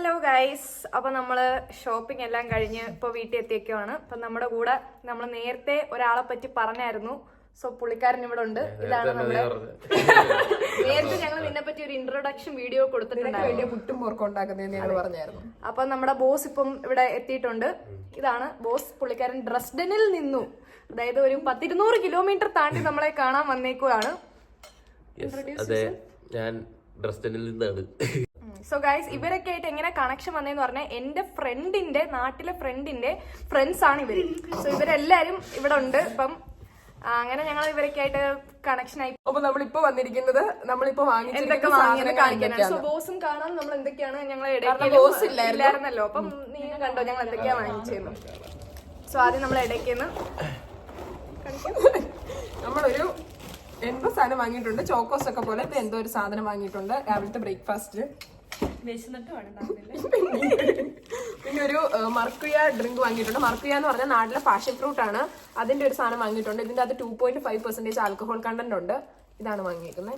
Hello guys, അപ്പൊ നമ്മള് shopping എല്ലാം കഴിഞ്ഞ് ഇപ്പൊ വീട്ടിൽ എത്തിയൊക്കെയാണ്. അപ്പൊ നമ്മുടെ കൂടെ നമ്മൾ നേരത്തെ ഒരാളെ പറ്റി പറഞ്ഞായിരുന്നു. സോ പുള്ളിക്കാരൻ ഇവിടെ ഉണ്ട്. ഇതാണ് നമ്മുടെ നേരത്തെ ഞങ്ങൾ നിന്നെ പറ്റി ഒരു ഇൻട്രൊഡക്ഷൻ വീഡിയോ കൊടുത്തിട്ടുണ്ടായിരുന്നു. പുട്ടും പോർക്കും ഉണ്ടാക്കുന്നതെന്ന് ഞങ്ങൾ പറഞ്ഞായിരുന്നു. അപ്പൊ നമ്മുടെ ബോസ് ഇപ്പം ഇവിടെ എത്തിയിട്ടുണ്ട്. ഇതാണ് ബോസ്. പുള്ളിക്കാരൻ ഡ്രസ്ഡനിൽ നിന്നു, അതായത് ഒരു 100-200 കിലോമീറ്റർ താണ്ടി നമ്മളെ കാണാൻ വന്നേക്കുവാണ്. അതെ, ഞാൻ ഡ്രസ്ഡനിൽ നിന്നാണ്. സോ ഗൈസ്, ഇവരൊക്കെ ആയിട്ട് എങ്ങനെ കണക്ഷൻ വന്നതെന്ന് പറഞ്ഞാൽ എന്റെ ഫ്രണ്ടിന്റെ നാട്ടിലെ ഫ്രണ്ടിന്റെ ഫ്രണ്ട്സ് ആണ് ഇവര്. സോ ഇവരെല്ലാരും ഇവിടെ ഉണ്ട്. ഇപ്പം അങ്ങനെ ഞങ്ങൾ ഇവരൊക്കെ ആയിട്ട് കണക്ഷൻ ആയി. അപ്പൊ നമ്മളിപ്പോ വന്നിരിക്കുന്നത് നമ്മളിപ്പോ എന്തൊക്കെ വാങ്ങിയെന്ന് കാണിക്കാനാണ്. സോ ബോസും കാണാൻ നമ്മൾ എന്തൊക്കെയാണ് ഞങ്ങൾ ബോസ് ഇല്ലായിരുന്നല്ലോ. അപ്പം നീ കണ്ടോ ഞങ്ങൾ എന്തൊക്കെയാ വാങ്ങിച്ചെന്ന്. സോ ആദ്യം നമ്മൾ ഇടയ്ക്കെന്ന് നമ്മളൊരു 80 സാധനം വാങ്ങിയിട്ടുണ്ട്. ചോക്കോസ് ഒക്കെ പോലെ എന്തോ ഒരു സാധനം വാങ്ങിയിട്ടുണ്ട് രാവിലത്തെ ബ്രേക്ക്ഫാസ്റ്റ്. പിന്നെ ഒരു മർക്കുയ ഡ്രിങ്ക് വാങ്ങിയിട്ടുണ്ട്. മർക്കുയ എന്ന് പറഞ്ഞാൽ നാട്ടിലെ പാഷൻ ഫ്രൂട്ട് ആണ്. അതിന്റെ ഒരു സാധനം വാങ്ങിയിട്ടുണ്ട്. ഇതിന്റെ അത് 2.5% ആൽക്കഹോൾ കണ്ടന്റ് ഉണ്ട്. ഇതാണ് വാങ്ങിയിരിക്കുന്നത്.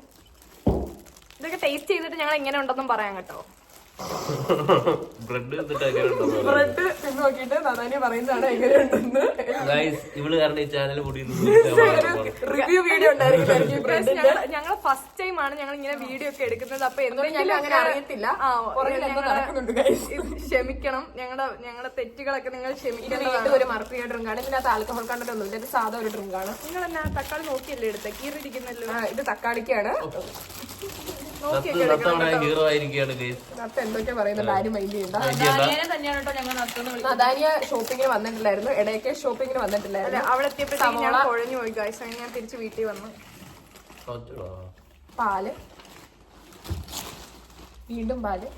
ഇതൊക്കെ ടേസ്റ്റ് ചെയ്തിട്ട് ഞങ്ങൾ എങ്ങനെ ഉണ്ടെന്നും പറയാം കേട്ടോ. ബ്രെഡ് ബ്രെഡ് തിന്ന് നോക്കിയിട്ട് നദാനി പറയുന്നതാണ് എങ്ങനെയുണ്ടെന്ന്. ഇവള് കാരണം ഈ ചാനൽ റിവ്യൂ വീഡിയോ ഞങ്ങൾ ഫസ്റ്റ് ടൈം ആണ് ഞങ്ങൾ ഇങ്ങനെ വീഡിയോ ഒക്കെ എടുക്കുന്നത്. അപ്പൊ ഞങ്ങൾ അങ്ങനെ അറിയത്തില്ല. ക്ഷമിക്കണം, ഞങ്ങളുടെ തെറ്റുകളൊക്കെ നിങ്ങൾ ക്ഷമിക്കണം. വീണ്ടും ഒരു മർക്കുയ ഡ്രിങ്ക് ആണ്. ഇതിനകത്ത് ആൽക്കഹോൾ കണ്ടന്റ് ഒന്നും ഇല്ല. ഇത് സാധാ ഒരു ഡ്രിങ്ക് ആണ്. നിങ്ങൾ എന്നാ തക്കാളി നോക്കിയല്ലേ എടുത്ത കീറിയിരിക്കുന്നല്ലോ. ഇത് തക്കാളിക്കാണ്. ഹീറോ ആയിരിക്കുകയാണ്. എന്തൊക്കെ പറയുന്നുണ്ട്, ആരും മൈൻഡ് ചെയ്യണ്ട. നദാനിയ ഷോപ്പിങ്ങിന് വന്നിട്ടില്ലായിരുന്നു. ഇടയ്ക്ക് ഷോപ്പിങ്ങിന് വന്നിട്ടില്ലായിരുന്നു. അവിടെ എത്തിയപ്പോഴത്തേക്കും ഞാൻ കുഴഞ്ഞു പോയി ഗൈസ്. ഞാൻ തിരിച്ച് വീട്ടിൽ വന്നു. പാല്, വീണ്ടും പാല്.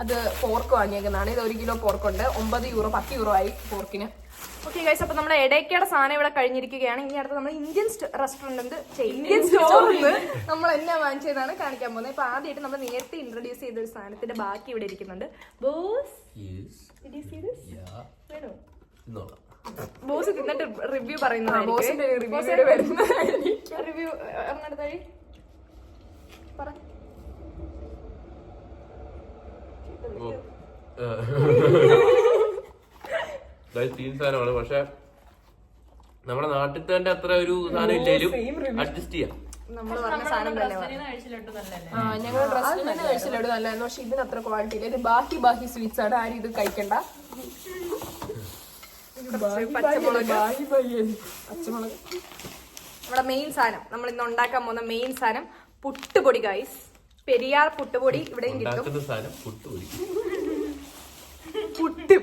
അത് പോർക്ക് വാങ്ങിയേക്കുന്നതാണ്. ഇത് 1 കിലോ പോർക്കുണ്ട്. 9 യൂറോ 10 യൂറോ ആയി പോർക്കിന്. ഓക്കെ ഗൈസ്, അപ്പൊ നമ്മുടെ ഇടയ്ക്കയുടെ സാധനം ഇവിടെ കഴിഞ്ഞിരിക്കുകയാണ്. ഇനി അടുത്ത് നമ്മൾ ഇന്ത്യൻ റെസ്റ്റോറന്റ് ഇന്ത്യൻ സ്റ്റോറിൽ നമ്മൾ എന്നാ വാങ്ങിച്ചതാണ് കാണിക്കാൻ പോകുന്നത്. ഇപ്പൊ ആദ്യമായിട്ട് നമ്മൾ നേരത്തെ ഇൻട്രൊഡ്യൂസ് ചെയ്ത ഒരു സാധനത്തിന്റെ ബാക്കി ഇവിടെ ഇരിക്കുന്നുണ്ട്. ബോസ് തിന്നിട്ട് റിവ്യൂ പറയുന്നതായിരിക്കും. റിവ്യൂ എറണാകുളത്തായി പറ. സാധനമാണ്, പക്ഷെ നമ്മുടെ നാട്ടിൽ തന്നെ അത്ര ഒരു സാധനം ഇല്ലേലും അഡ്ജസ്റ്റ് ചെയ്യാം. നമ്മള് പറഞ്ഞ സാധനം തന്നെ ഞങ്ങൾ ഡ്രസ്സിന് കഴിച്ച ലഡു നല്ലതായിരുന്നു. പക്ഷെ ഇതിന് അത്ര ക്വാളിറ്റി ഇല്ല. ഇത് ബാഹി സ്വീറ്റ്സ് ആണ്. ആരും ഇത് കഴിക്കണ്ട. പച്ചമുളക്. നമ്മുടെ മെയിൻ സാധനം, നമ്മൾ ഇന്ന് ഉണ്ടാക്കാൻ പോകുന്ന മെയിൻ സാധനം പുട്ടുപൊടി ഗൈസ്. പെരിയാർ പുട്ടുപൊടി ഇവിടെയും കിട്ടും.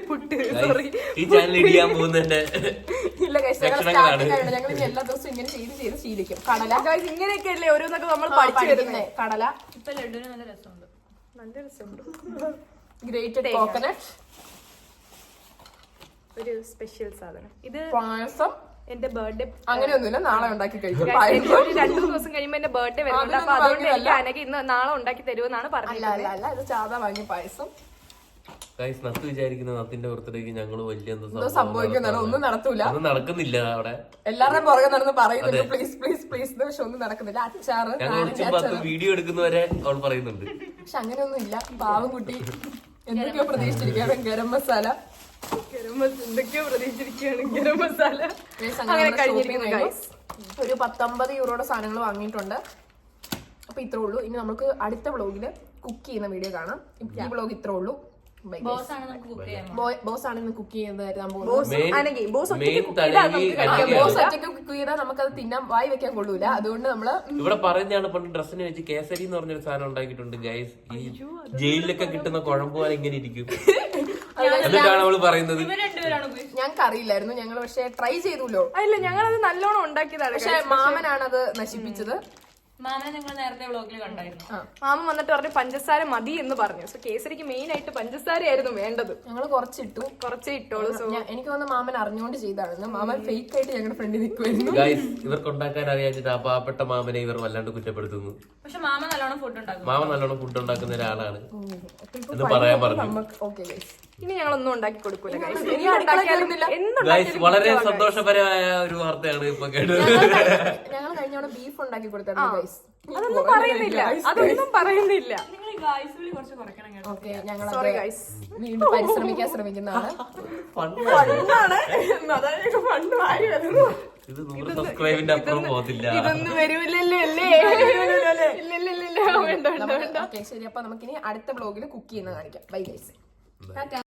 പുട്ട് സോറി, ഈ ചാനൽ ഇടിയാൻ പോകുന്നതിന്റെ ഞങ്ങൾ എല്ലാ ദിവസവും ഇങ്ങനെ ചെയ്ത് ശീലിക്കും. കടല ഗൈസ്, ഇങ്ങനെയൊക്കെ അല്ലേ ഓരോന്നൊക്കെ നമ്മൾ പഠിച്ചു വരുന്നത്. കടല, ഇപ്പൊ ലഡുവിന് നല്ല രസമുണ്ട്. ഗ്രേറ്റഡ് കോക്കനട്ട്, ഒരു സ്പെഷ്യൽ സാധനം. ഇത് പായസം. എന്റെ ബർത്ത്ഡേ അങ്ങനെയൊന്നുമില്ല, നാളെ ഉണ്ടാക്കി കഴിക്കും. 2 ദിവസം കഴിയുമ്പോ എന്റെ ബർത്ത്ഡേ വരുന്നുണ്ട്. അപ്പൊ അതുകൊണ്ട് എനിക്ക് അനക്ക് ഇന്ന് നാളെ ഉണ്ടാക്കി തരുമെന്നാണ് പറഞ്ഞത്. അല്ല, ഇത് സാധാ വാങ്ങിയ പായസം. നത്ത് വിചാരിക്കുന്ന നത്തിന്റെ ബർത്ത്ഡേക്ക് ഞങ്ങള് വലിയ സംഭവിക്കുന്നതാണ്. ഒന്നും നടത്തൂല, ഒന്നും നടക്കുന്നില്ല. അവിടെ എല്ലാവരുടെയും പുറകെ നടന്ന് പറയുന്നുണ്ട് പ്ലീസ്, പക്ഷെ ഒന്നും നടക്കുന്നില്ല. അച്ചാറ് വീഡിയോ എടുക്കുന്നവരെ അവൾ പറയുന്നുണ്ട്. പക്ഷെ അങ്ങനെയൊന്നും ഇല്ല. പാവം കുട്ടി എന്തൊക്കെയോ പ്രതീക്ഷിച്ചിരിക്കുകയാണ്. ഗരം മസാല എന്തൊക്കെയോ പ്രതീക്ഷിച്ചിരിക്കുകയാണ്. ഗരം മസാല ഒരു 19 യൂറോയുടെ സാധനങ്ങൾ വാങ്ങിയിട്ടുണ്ട്. അപ്പൊ ഇത്രേ ഉള്ളൂ. ഇനി നമുക്ക് അടുത്ത വ്ളോഗില് കുക്ക് ചെയ്യുന്ന വീഡിയോ കാണാം. ഈ വ്ളോഗ് ഇത്രേ ഉള്ളൂ. ബോസ് ആണ് ഇന്ന് കുക്ക് ചെയ്യുന്നത്. ബോസ് ഒറ്റയ്ക്ക് കുക്ക് ചെയ്താൽ നമുക്കത് തിന്നാൻ വായി വെക്കാൻ കൊള്ളൂല. അതുകൊണ്ട് നമ്മള് ഇവിടെ പറയുന്നതാണ് പണ്ട് ഡ്രസ്സിന് വെച്ച് കേസരി എന്ന് പറഞ്ഞൊരു സാധനം ഉണ്ടാക്കിയിട്ടുണ്ട് ഗൈസ്. ഈ ജയിലിലൊക്കെ കിട്ടുന്ന കുഴമ്പ് പോലെ ഇങ്ങനെ ഇരിക്കും. എന്നിട്ടാണ് അവള് പറയുന്നത്. ഞങ്ങൾക്ക് അറിയില്ലായിരുന്നു. ഞങ്ങൾ പക്ഷെ ട്രൈ ചെയ്തല്ലോ. അല്ല, ഞങ്ങളത് നല്ലോണം ഉണ്ടാക്കിയതാണ്. പക്ഷെ മാമനാണത് നശിപ്പിച്ചത്. മാമനെ നിങ്ങൾ നേരത്തെ വ്ളോഗിൽ കണ്ടായിരുന്നു. മാമൻ വന്നിട്ട് പറഞ്ഞു പഞ്ചസാര മതി എന്ന് പറഞ്ഞു. സോ കേസരിക്ക് മെയിൻ ആയിട്ട് പഞ്ചസാരയായിരുന്നു വേണ്ടത്. ഞങ്ങൾ കുറച്ചേ ഇട്ടോളൂ. എനിക്ക് തോന്നുന്നു മാമൻ അറിഞ്ഞുകൊണ്ട് ചെയ്താണ്. മാമൻ ഫേക്ക് ആയിട്ട് ഞങ്ങളുടെ ഫ്രണ്ടിൽ നിൽക്കുമായിരുന്നു. ഇവർക്ക് ഉണ്ടാക്കാൻ അറിയാച്ചിട്ട് ആ പാവപ്പെട്ട മാമനെ ഇവർ വല്ലാണ്ട് കുറ്റപ്പെടുത്തുന്നു. പക്ഷെ മാമൻ നല്ലോണം ഫുഡ് ഉണ്ടാക്കുന്ന ഒരാളാണ് എന്ന് പറയാൻ പറഞ്ഞു. ഇനി ഞങ്ങളൊന്നും ഉണ്ടാക്കി കൊടുക്കൂല. വളരെ സന്തോഷപരമായ ഒരു വാർത്തയാണ് ഇപ്പൊ കേട്ടത്. ഞങ്ങൾ കഴിഞ്ഞ ബീഫ് ഉണ്ടാക്കി കൊടുത്തായിരുന്നു. അതൊന്നും പറയുന്നില്ല. നിങ്ങൾ ഈ ഗായ്സ് വിളി കുറച്ച് കുറയ്ക്കണം കേട്ടോ. ഓക്കെ ഞങ്ങൾ സോറി ഗൈസ്. വീണ്ടും പരിശ്രമിക്കാൻ ശ്രമിക്കുന്നതാണ്. ഫണ്ടാണ് അതാണ് ഞങ്ങൾക്ക് ഫണ്ട് വാരി വരുന്നു. ഇത് 100 സബ്സ്ക്രൈബിന്റെ അപ്പുറം പോകത്തില്ല. ഇതൊന്നും വരൂലല്ലോ അല്ലേ? ഇല്ല വേണ്ട. ഓക്കെ ശരി, അപ്പൊ നമുക്കിനി അടുത്ത വ്ലോഗിൽ കുക്ക് ചെയ്യുന്ന കാണിക്കാം. Bye guys.